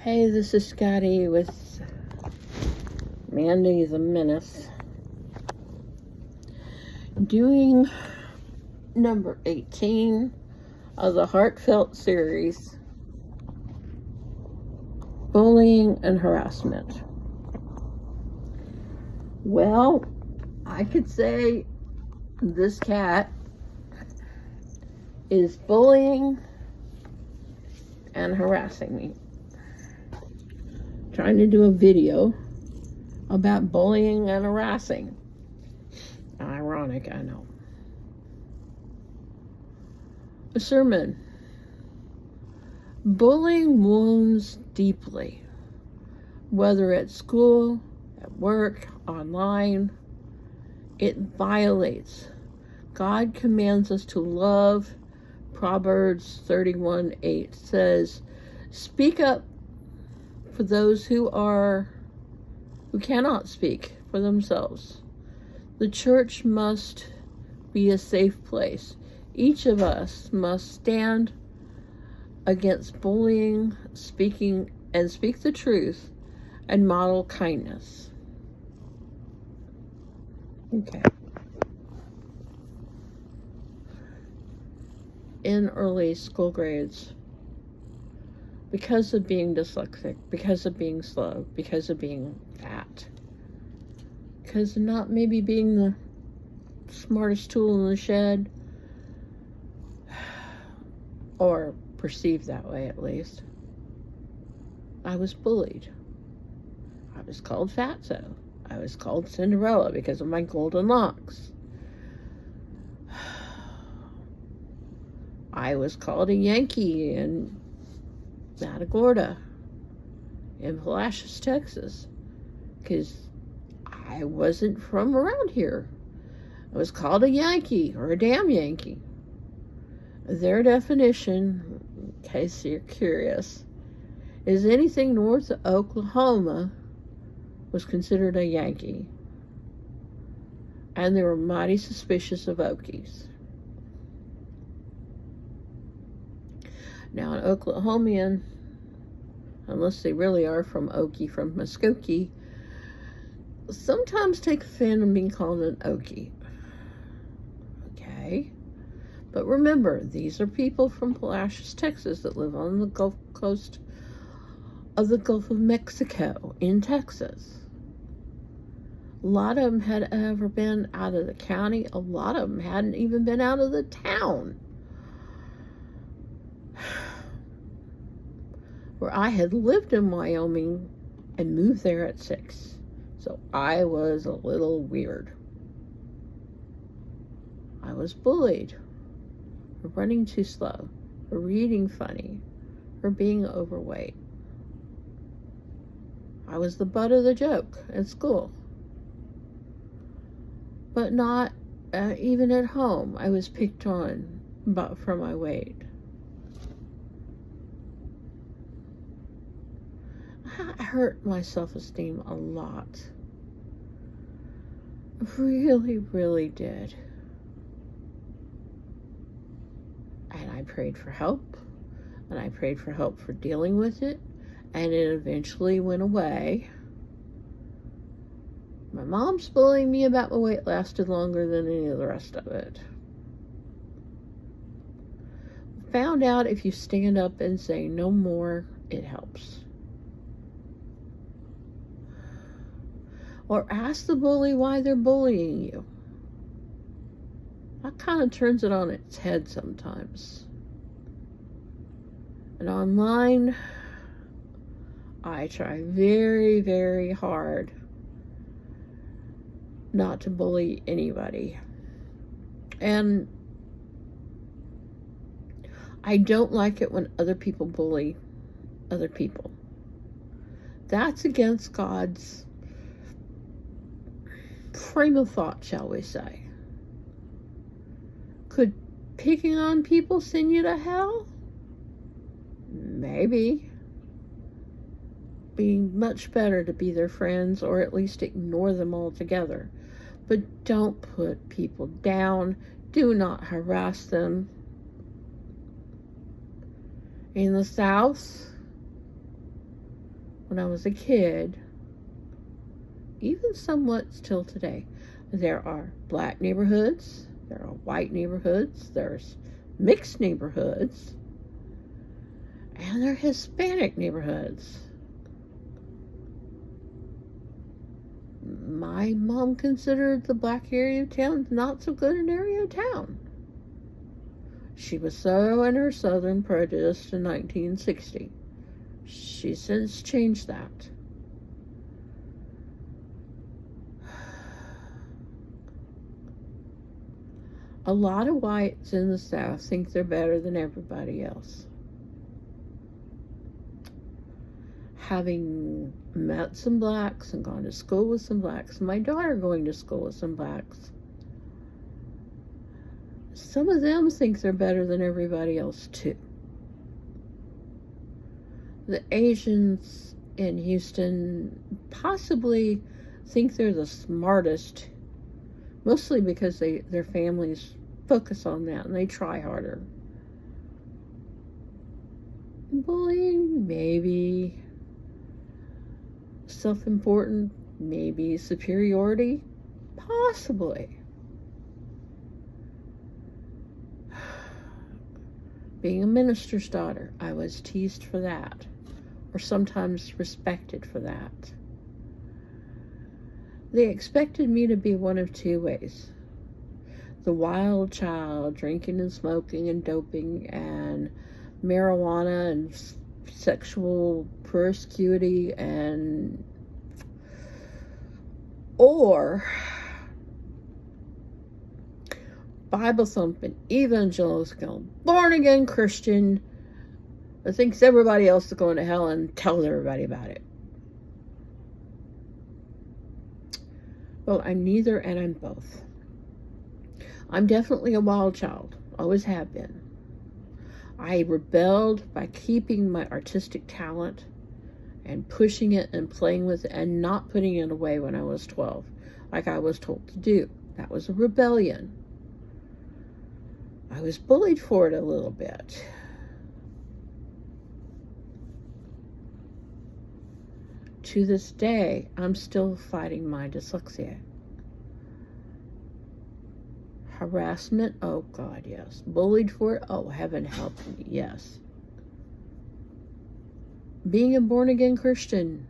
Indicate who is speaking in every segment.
Speaker 1: Hey, this is Scotty with Mandy the Menace, doing number 18 of the Heartfield series, Bullying and Harassment. Well, I could say this cat is bullying and harassing me. Trying to do a video about bullying and harassing. Ironic, I know. A sermon. Bullying wounds deeply, whether at school, at work, online. It violates. God commands us to love. Proverbs 31:8 says, "Speak up for those who cannot speak for themselves." The church must be a safe place. Each of us must stand against bullying, speak the truth, and model kindness. Okay. In early school grades, because of being dyslexic, because of being slow, because of being fat, because of not maybe being the smartest tool in the shed, or perceived that way at least, I was bullied. I was called fatso. I was called Cinderella because of my golden locks. I was called a Yankee in Matagorda in Palacios, Texas, because I wasn't from around here. I was called a Yankee or a damn Yankee. Their definition, in case you're curious, is anything north of Oklahoma was considered a Yankee, and they were mighty suspicious of Okies. Now, an Oklahomian, unless they really are from Okie, from Muskogee, sometimes take offense in being called an Okie. Okay? But remember, these are people from Palacios, Texas that live on the Gulf Coast of the Gulf of Mexico in Texas. A lot of them had ever been out of the county. A lot of them hadn't even been out of the town. Where I had lived in Wyoming and moved there at 6. So I was a little weird. I was bullied for running too slow, for reading funny, for being overweight. I was the butt of the joke at school. But not even at home. I was picked on for my weight. I hurt my self-esteem a lot. Really, really did. And I prayed for help. And I prayed for help for dealing with it. And it eventually went away. My mom's bullying me about my weight lasted longer than any of the rest of it. Found out if you stand up and say no more, it helps. Or ask the bully why they're bullying you. That kind of turns it on its head sometimes. And online, I try very, very hard not to bully anybody. And I don't like it when other people bully other people. That's against God's frame of thought, shall we say. Could picking on people send you to hell? Maybe. Be much better to be their friends, or at least ignore them altogether. But don't put people down. Do not harass them. In the South, when I was a kid, even somewhat still today, there are black neighborhoods, there are white neighborhoods, there's mixed neighborhoods, and there are Hispanic neighborhoods. My mom considered the black area of town not so good an area of town. She was so in her Southern prejudice in 1960. She's since changed that. A lot of whites in the South think they're better than everybody else. Having met some blacks and gone to school with some blacks, my daughter going to school with some blacks, some of them think they're better than everybody else too. The Asians in Houston possibly think they're the smartest, mostly because their families focus on that and they try harder. Bullying, maybe. Self-important, maybe. Superiority, possibly. Being a minister's daughter, I was teased for that, or sometimes respected for that. They expected me to be one of two ways. The wild child, drinking and smoking and doping and marijuana and sexual promiscuity, or Bible thumping, evangelical, born again Christian that thinks everybody else is going to hell and tells everybody about it. Well, I'm neither and I'm both. I'm definitely a wild child, always have been. I rebelled by keeping my artistic talent and pushing it and playing with it and not putting it away when I was 12, like I was told to do. That was a rebellion. I was bullied for it a little bit. To this day, I'm still fighting my dyslexia. Harassment, oh God, yes. Bullied for it, oh heaven help me, yes. Being a born-again Christian,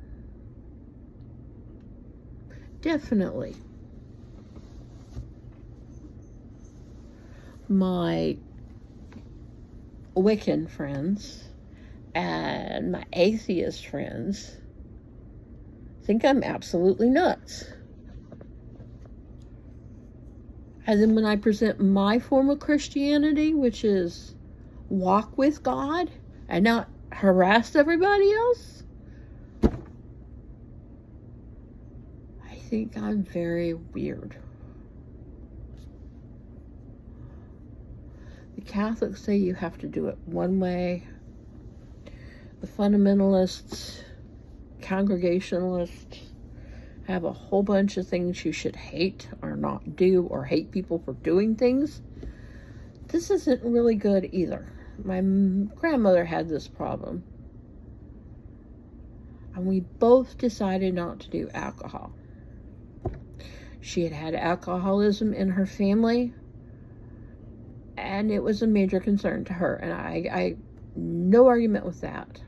Speaker 1: definitely. My Wiccan friends and my atheist friends think I'm absolutely nuts. And then when I present my form of Christianity, which is walk with God and not harass everybody else, I think I'm very weird. The Catholics say you have to do it one way. The fundamentalists, Congregationalists have a whole bunch of things you should hate or not do, or hate people for doing things. This isn't really good either. My grandmother had this problem, and we both decided not to do alcohol. She had alcoholism in her family, and it was a major concern to her, and I no argument with that.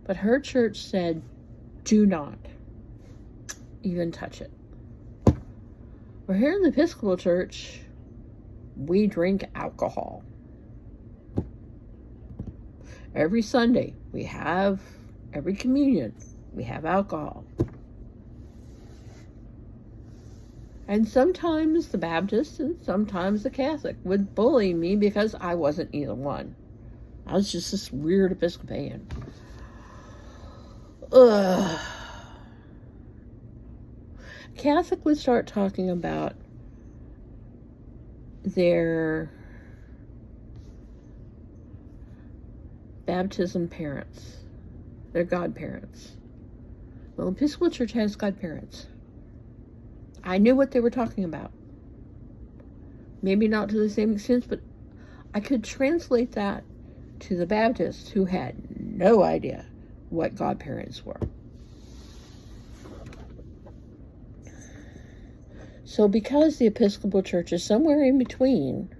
Speaker 1: But her church said, do not even touch it. We're here in the Episcopal Church, we drink alcohol. Every Sunday, every communion, we have alcohol. And sometimes the Baptist and sometimes the Catholic would bully me because I wasn't either one. I was just this weird Episcopalian. Ugh. Catholic would start talking about their baptism parents, their godparents. Well, Episcopal Church has godparents. I knew what they were talking about. Maybe not to the same extent, but I could translate that to the Baptists who had no idea what godparents were. So because the Episcopal Church is somewhere in between,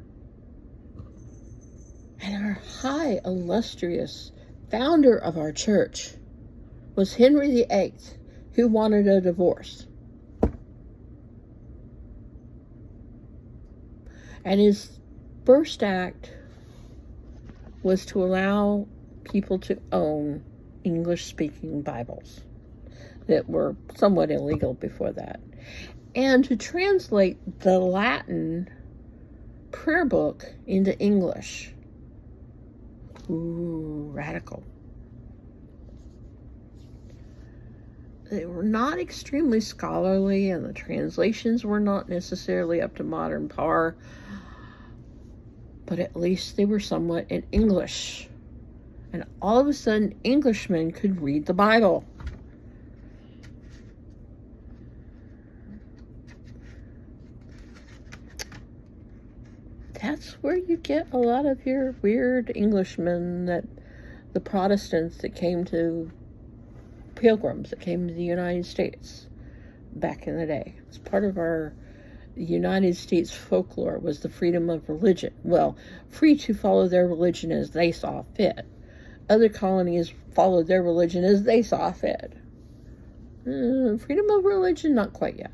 Speaker 1: and our high, illustrious founder of our church was Henry VIII, who wanted a divorce. And his first act was to allow people to own English-speaking Bibles that were somewhat illegal before that, and to translate the Latin prayer book into English. Ooh, radical. They were not extremely scholarly, and the translations were not necessarily up to modern par, but at least they were somewhat in English. And all of a sudden, Englishmen could read the Bible. That's where you get a lot of your weird Englishmen, that the Protestants that came to, pilgrims that came to the United States back in the day. It's part of our United States folklore, was the freedom of religion. Well, free to follow their religion as they saw fit. Other colonies followed their religion as they saw fit. Freedom of religion, not quite yet.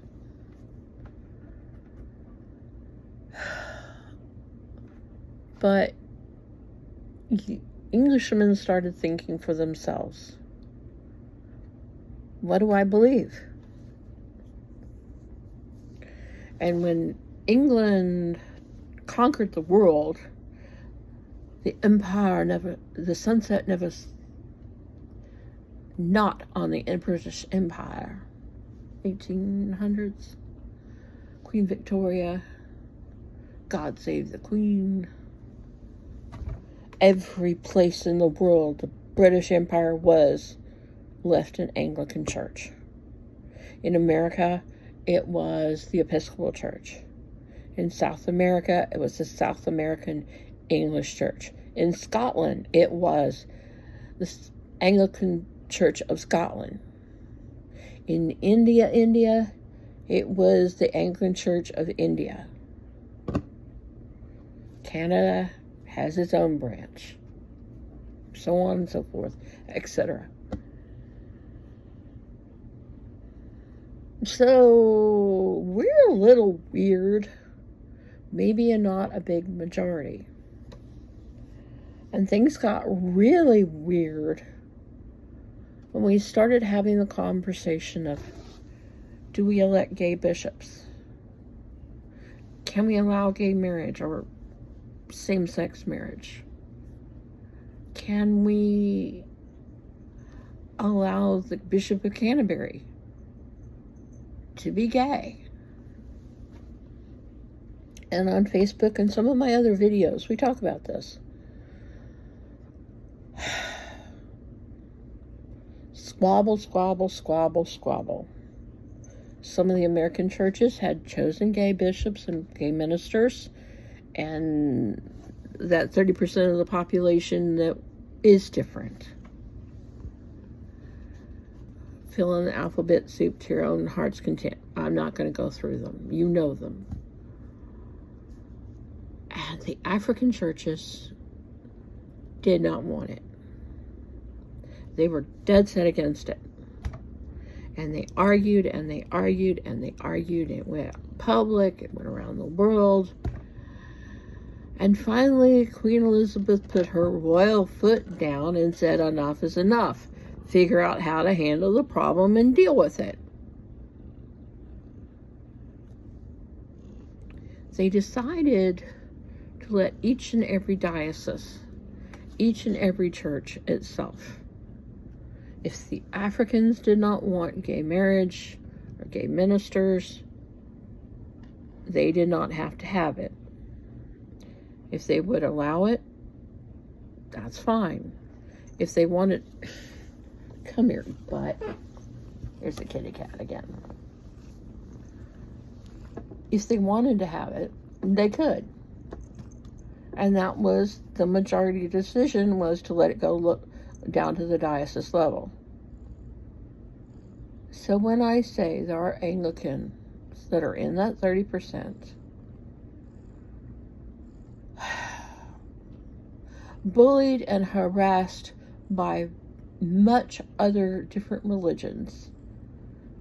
Speaker 1: But Englishmen started thinking for themselves. What do I believe? And when England conquered the world, the sunset never, not on the British Empire. 1800s, Queen Victoria, God Save the Queen. Every place in the world the British Empire was left an Anglican church. In America, it was the Episcopal Church. In South America, it was the South American English Church. In Scotland, it was the Anglican Church of Scotland. In India, it was the Anglican Church of India. Canada has its own branch. So on and so forth, etc. So, we're a little weird, maybe not a big majority. And things got really weird when we started having the conversation of, do we elect gay bishops? Can we allow gay marriage or same-sex marriage? Can we allow the Bishop of Canterbury to be gay? And on Facebook and some of my other videos, we talk about this. Squabble, squabble, squabble, squabble. Some of the American churches had chosen gay bishops and gay ministers, and that 30% of the population that is different. Fill in the alphabet soup to your own heart's content. I'm not going to go through them. You know them. And the African churches did not want it. They were dead set against it. And they argued, and they argued, and they argued. It went public. It went around the world. And finally, Queen Elizabeth put her royal foot down and said, enough is enough. Figure out how to handle the problem and deal with it. They decided to let each and every diocese, each and every church itself, if the Africans did not want gay marriage or gay ministers, they did not have to have it. If they would allow it, that's fine. If they wanted... Come here, butt. Here's the kitty cat again. If they wanted to have it, they could. And that was the majority decision, was to let it go down to the diocese level. So when I say there are Anglicans that are in that 30%, bullied and harassed by much other different religions.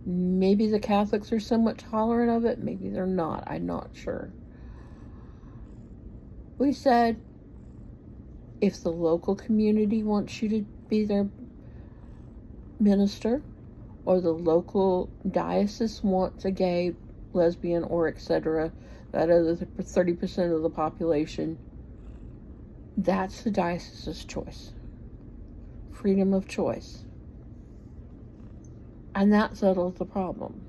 Speaker 1: Maybe the Catholics are somewhat tolerant of it, maybe they're not, I'm not sure. We said, if the local community wants you to be their minister, or the local diocese wants a gay, lesbian, or etc., that other 30% of the population, that's the diocese's choice. Freedom of choice. And that settles the problem.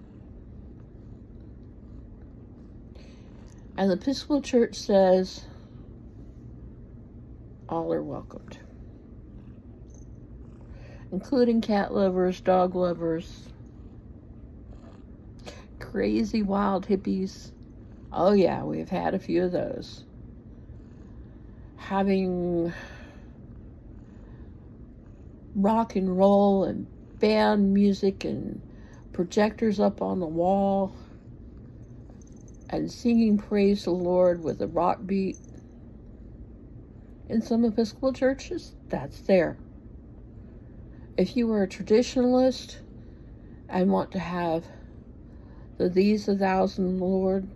Speaker 1: And the Episcopal Church says all are welcomed, including cat lovers, dog lovers, crazy wild hippies. Oh yeah, we've had a few of those. Having rock and roll and band music and projectors up on the wall and singing praise to the Lord with a rock beat. In some Episcopal churches, that's there. If you are a traditionalist and want to have the these, the thous, and the Lord,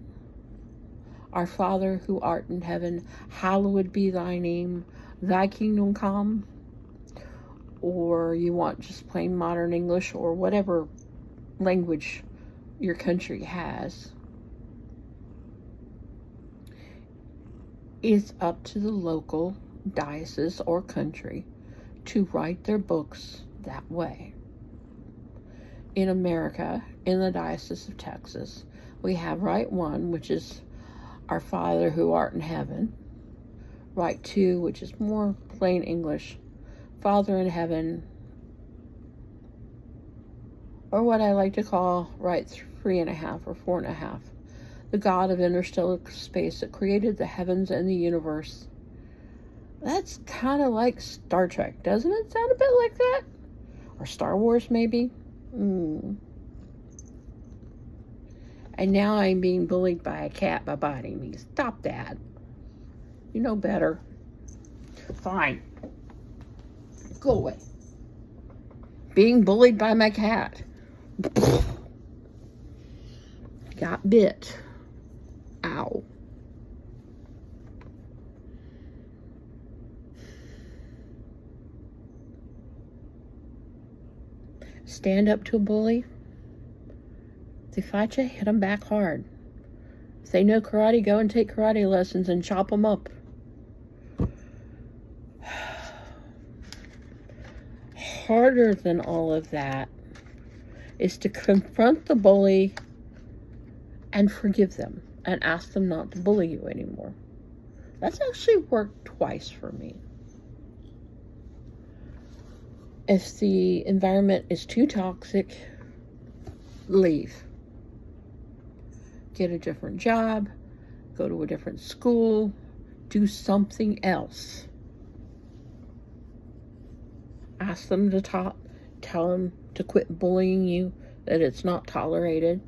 Speaker 1: our Father who art in heaven, hallowed be thy name, thy kingdom come, or you want just plain modern English or whatever language your country has, it's up to the local diocese or country to write their books that way. In America, in the Diocese of Texas, we have Rite 1, which is our Father who art in heaven. Rite 2, which is more plain English, Father in heaven, or what I like to call Rite 3.5 or 4.5, the God of interstellar space that created the heavens and the universe. That's kind of like Star Trek, doesn't it sound a bit like that? Or Star Wars, maybe? And now I'm being bullied by a cat by biting me. Stop that. You know better. Fine. Go away. Being bullied by my cat. Got bit. Ow. Stand up to a bully. If they fight you, hit them back hard. If they know karate, go and take karate lessons and chop them up. Harder than all of that is to confront the bully and forgive them and ask them not to bully you anymore. That's actually worked twice for me. If the environment is too toxic, leave. Get a different job, go to a different school, do something else. Ask them to tell them to quit bullying you, that it's not tolerated,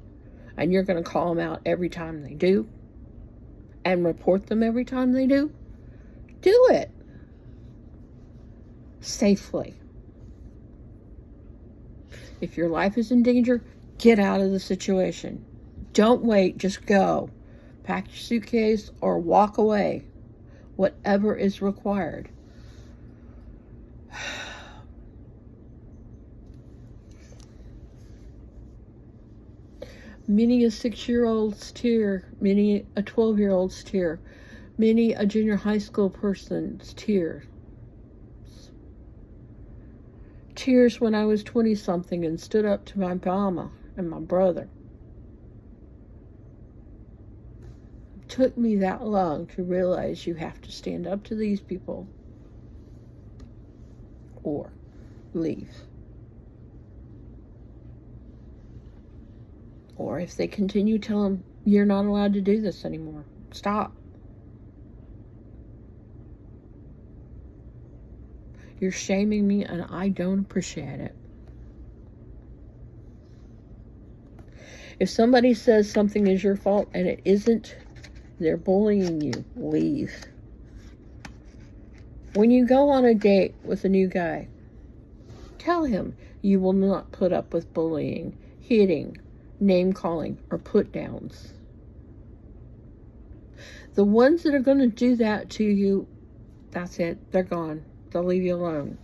Speaker 1: and you're going to call them out every time they do, and report them every time they do. Do it safely. If your life is in danger, get out of the situation. Don't wait, just go. Pack your suitcase or walk away. Whatever is required. Many a 6-year-old's tear, many a 12-year-old's tear, many a junior high school person's tear. Tears when I was 20-something and stood up to my mama and my brother. It took me that long to realize you have to stand up to these people or leave. Or if they continue, tell them, you're not allowed to do this anymore. Stop. You're shaming me, and I don't appreciate it. If somebody says something is your fault and it isn't, they're bullying you. Leave. When you go on a date with a new guy, tell him you will not put up with bullying, hitting, name-calling, or put-downs. The ones that are going to do that to you, that's it. They're gone. They'll leave you alone.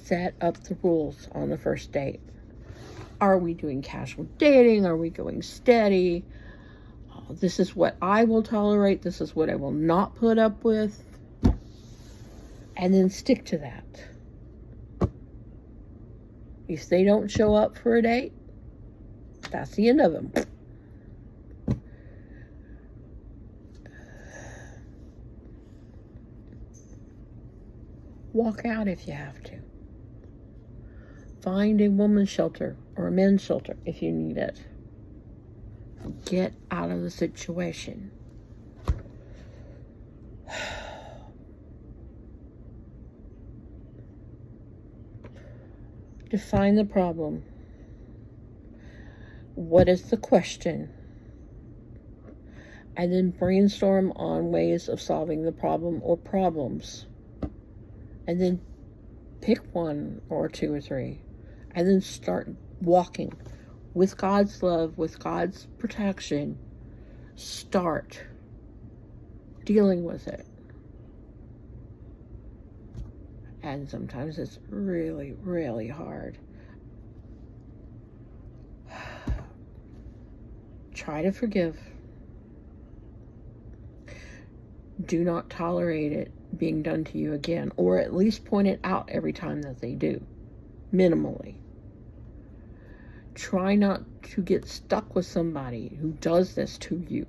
Speaker 1: Set up the rules on the first date. Are we doing casual dating? Are we going steady? Oh, this is what I will tolerate. This is what I will not put up with. And then stick to that. If they don't show up for a date, that's the end of them. Walk out if you have to. Find a woman's shelter or a men's shelter if you need it. Get out of the situation. Define the problem. What is the question? And then brainstorm on ways of solving the problem or problems. And then pick one or two or three. And then start walking with God's love, with God's protection. Start dealing with it. And sometimes it's really, really hard. Try to forgive. Do not tolerate it being done to you again, or at least point it out every time that they do, minimally. Try not to get stuck with somebody who does this to you.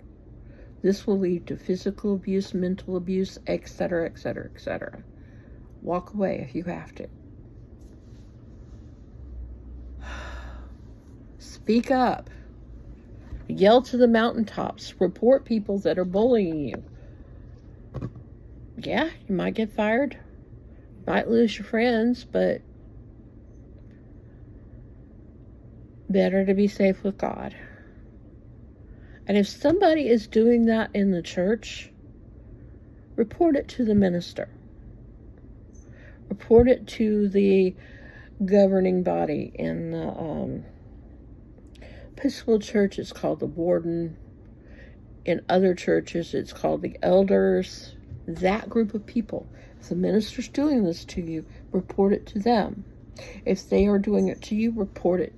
Speaker 1: This will lead to physical abuse, mental abuse, etc., etc., etc. Walk away if you have to. Speak up. Yell to the mountaintops. Report people that are bullying you. Yeah, you might get fired. You might lose your friends, but better to be safe with God. And if somebody is doing that in the church, report it to the minister. Report it to the governing body. In the Episcopal church, it's called the warden. In other churches, it's called the elders. That group of people. If the minister's doing this to you, report it to them. If they are doing it to you, report it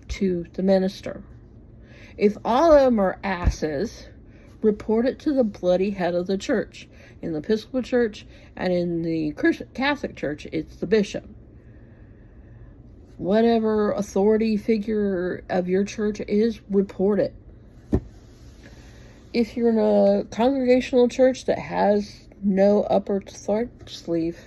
Speaker 1: to the minister. If all of them are asses, report it to the bloody head of the church. In the Episcopal church and in the Catholic church, it's the bishop. Whatever authority figure of your church is, report it. If you're in a congregational church that has no upper third sleeve,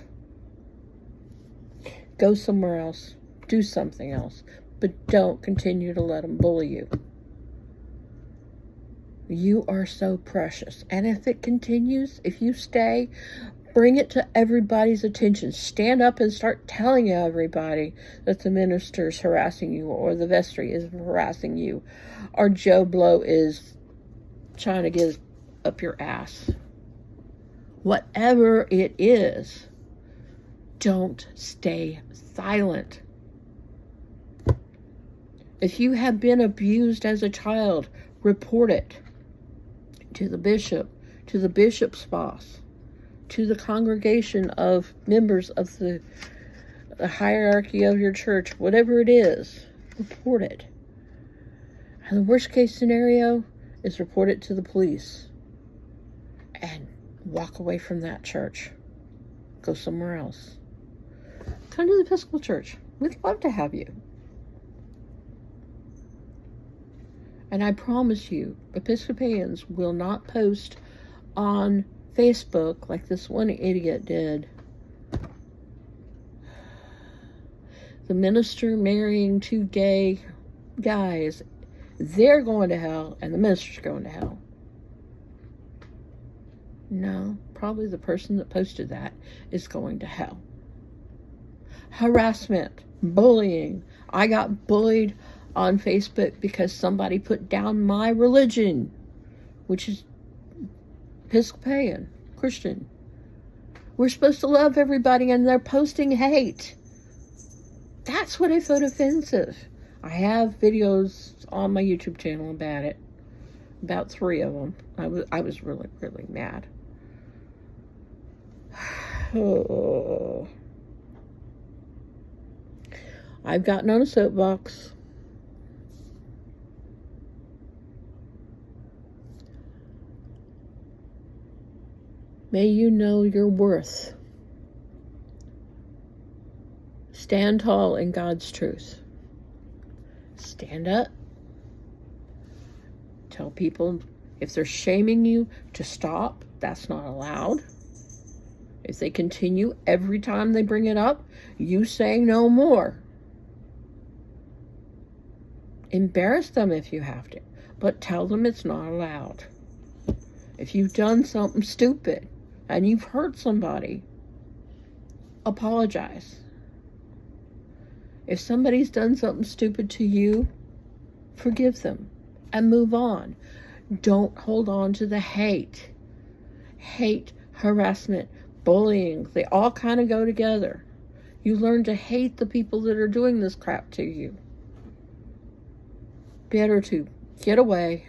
Speaker 1: go somewhere else. Do something else. But don't continue to let them bully you. You are so precious. And if it continues, if you stay, bring it to everybody's attention. Stand up and start telling everybody that the minister is harassing you, or the vestry is harassing you, or Joe Blow is trying to get up your ass. Whatever it is, don't stay silent. If you have been abused as a child, report it to the bishop, to the bishop's boss, to the congregation of members of the hierarchy of your church, whatever it is, report it. And the worst case scenario is report it to the police and walk away from that church. Go somewhere else. Come to the Episcopal church. We'd love to have you. And I promise you, Episcopalians will not post on Facebook like this one idiot did. The minister marrying two gay guys, they're going to hell, and the minister's going to hell. No, probably the person that posted that is going to hell. Harassment, bullying. I got bullied on Facebook because somebody put down my religion, which is Episcopal, Christian. We're supposed to love everybody, and they're posting hate. That's what I found offensive. I have videos on my YouTube channel about it. About 3 of them. I was really, really mad. Oh. I've gotten on a soapbox. May you know your worth. Stand tall in God's truth. Stand up. Tell people if they're shaming you to stop. That's not allowed. If they continue every time they bring it up, you say no more. Embarrass them if you have to, but tell them it's not allowed. If you've done something stupid and you've hurt somebody, apologize. If somebody's done something stupid to you, forgive them and move on. Don't hold on to the hate. Hate, harassment, bullying, they all kind of go together. You learn to hate the people that are doing this crap to you. Better to get away,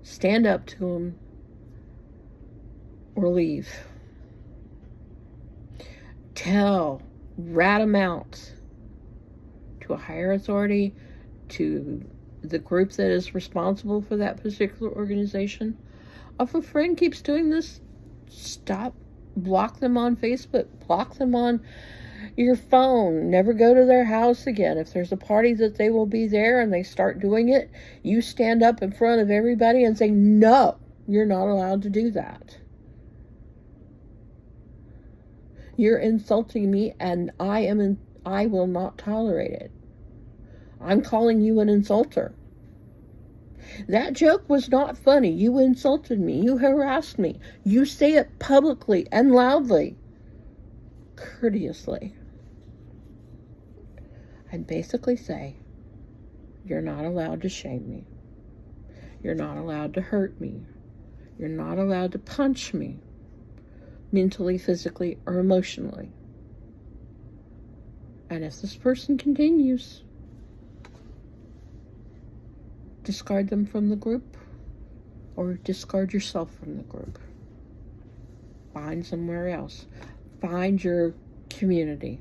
Speaker 1: stand up to them, or leave. Rat them out to a higher authority, to the group that is responsible for that particular organization. If a friend keeps doing this, stop. Block them on Facebook. Block them on your phone. Never go to their house again. If there's a party that they will be there and they start doing it, you stand up in front of everybody and say, no, you're not allowed to do that. You're insulting me, and I will not tolerate it. I'm calling you an insulter. That joke was not funny. You insulted me. You harassed me. You say it publicly and loudly, courteously. And basically say, you're not allowed to shame me. You're not allowed to hurt me. You're not allowed to punch me, mentally, physically, or emotionally. And if this person continues, discard them from the group, or discard yourself from the group. Find somewhere else. Find your community.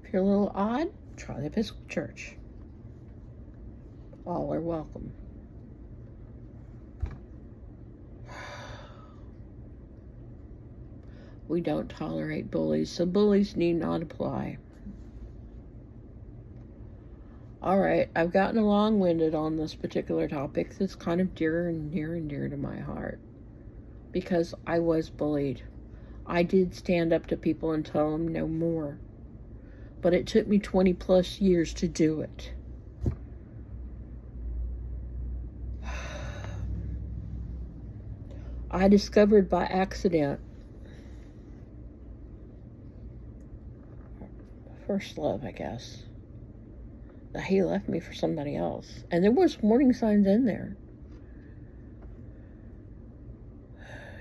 Speaker 1: If you're a little odd, try the Episcopal Church. All are welcome. We don't tolerate bullies, so bullies need not apply. All right, I've gotten long-winded on this particular topic that's kind of near and dear to my heart, because I was bullied. I did stand up to people and tell them no more, but it took me 20 plus years to do it. I discovered by accident, first love, I guess, that he left me for somebody else. And there was warning signs in there.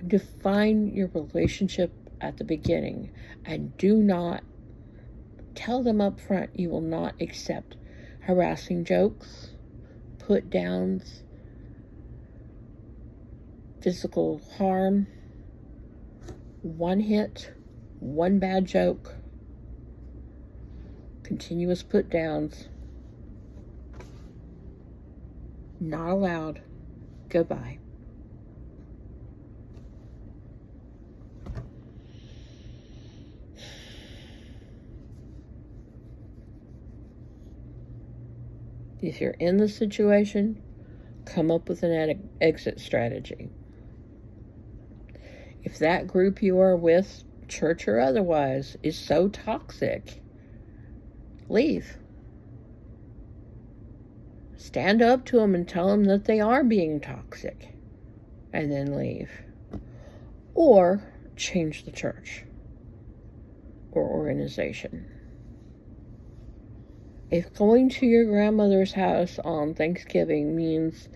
Speaker 1: Define your relationship at the beginning, and do not tell them up front you will not accept harassing jokes, put downs, physical harm, one hit, one bad joke, continuous put downs. Not allowed. Goodbye. If you're in the situation, come up with an exit strategy. If that group you are with, church or otherwise, is so toxic, leave. Stand up to them and tell them that they are being toxic. and then leave. Or change the church or organization. If going to your grandmother's house on Thanksgiving means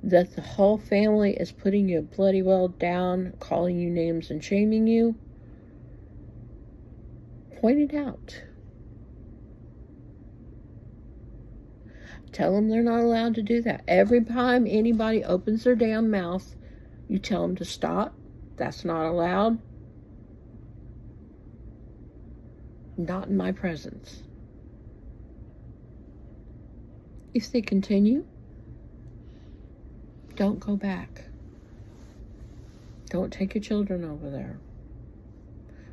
Speaker 1: that the whole family is putting you bloody well down, calling you names and shaming you, point it out. Tell them they're not allowed to do that. Every time anybody opens their damn mouth, you tell them to stop. That's not allowed. Not in my presence. If they continue, don't go back. Don't take your children over there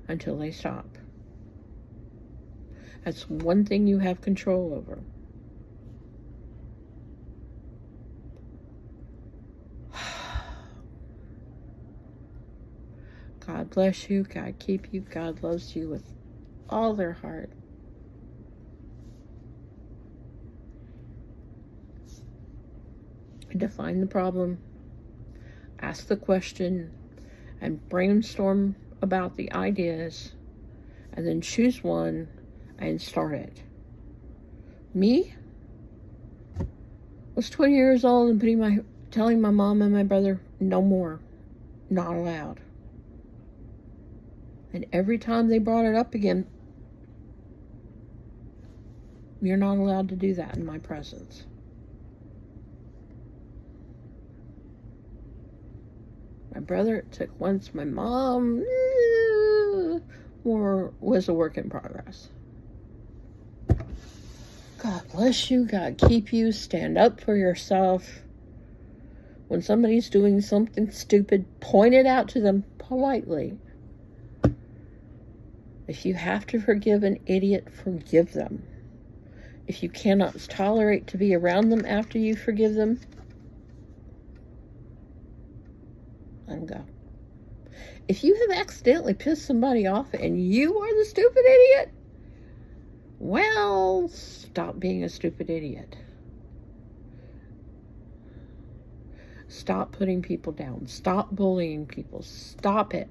Speaker 1: until they stop. That's one thing you have control over. God bless you. God keep you. God loves you with all their heart. Define the problem, ask the question, and brainstorm about the ideas, and then choose one and start it. Me was 20 years old and telling my mom and my brother, no more, not allowed. And every time they brought it up again, you're not allowed to do that in my presence. My brother took once. My mom was a work in progress. God bless you. God keep you. Stand up for yourself. When somebody's doing something stupid, point it out to them politely. If you have to forgive an idiot, forgive them. If you cannot tolerate to be around them after you forgive them, let them go. If you have accidentally pissed somebody off and you are the stupid idiot, well, stop being a stupid idiot. Stop putting people down. Stop bullying people. Stop it.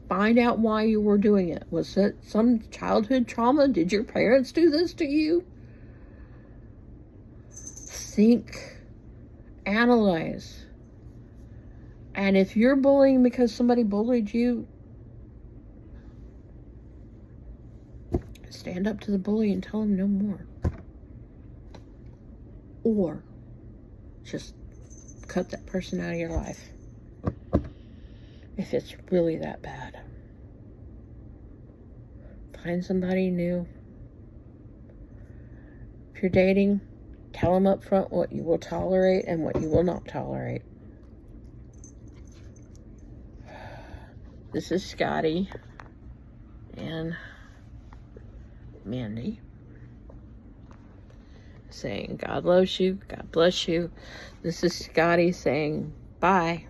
Speaker 1: Find out why you were doing it. Was it some childhood trauma? Did your parents do this to you? Think. Analyze. And if you're bullying because somebody bullied you, stand up to the bully and tell them no more. Or just cut that person out of your life. If it's really that bad. Find somebody new. If you're dating, tell them up front what you will tolerate and what you will not tolerate. This is Scotty and Mandy saying God loves you, God bless you. This is Scotty saying bye.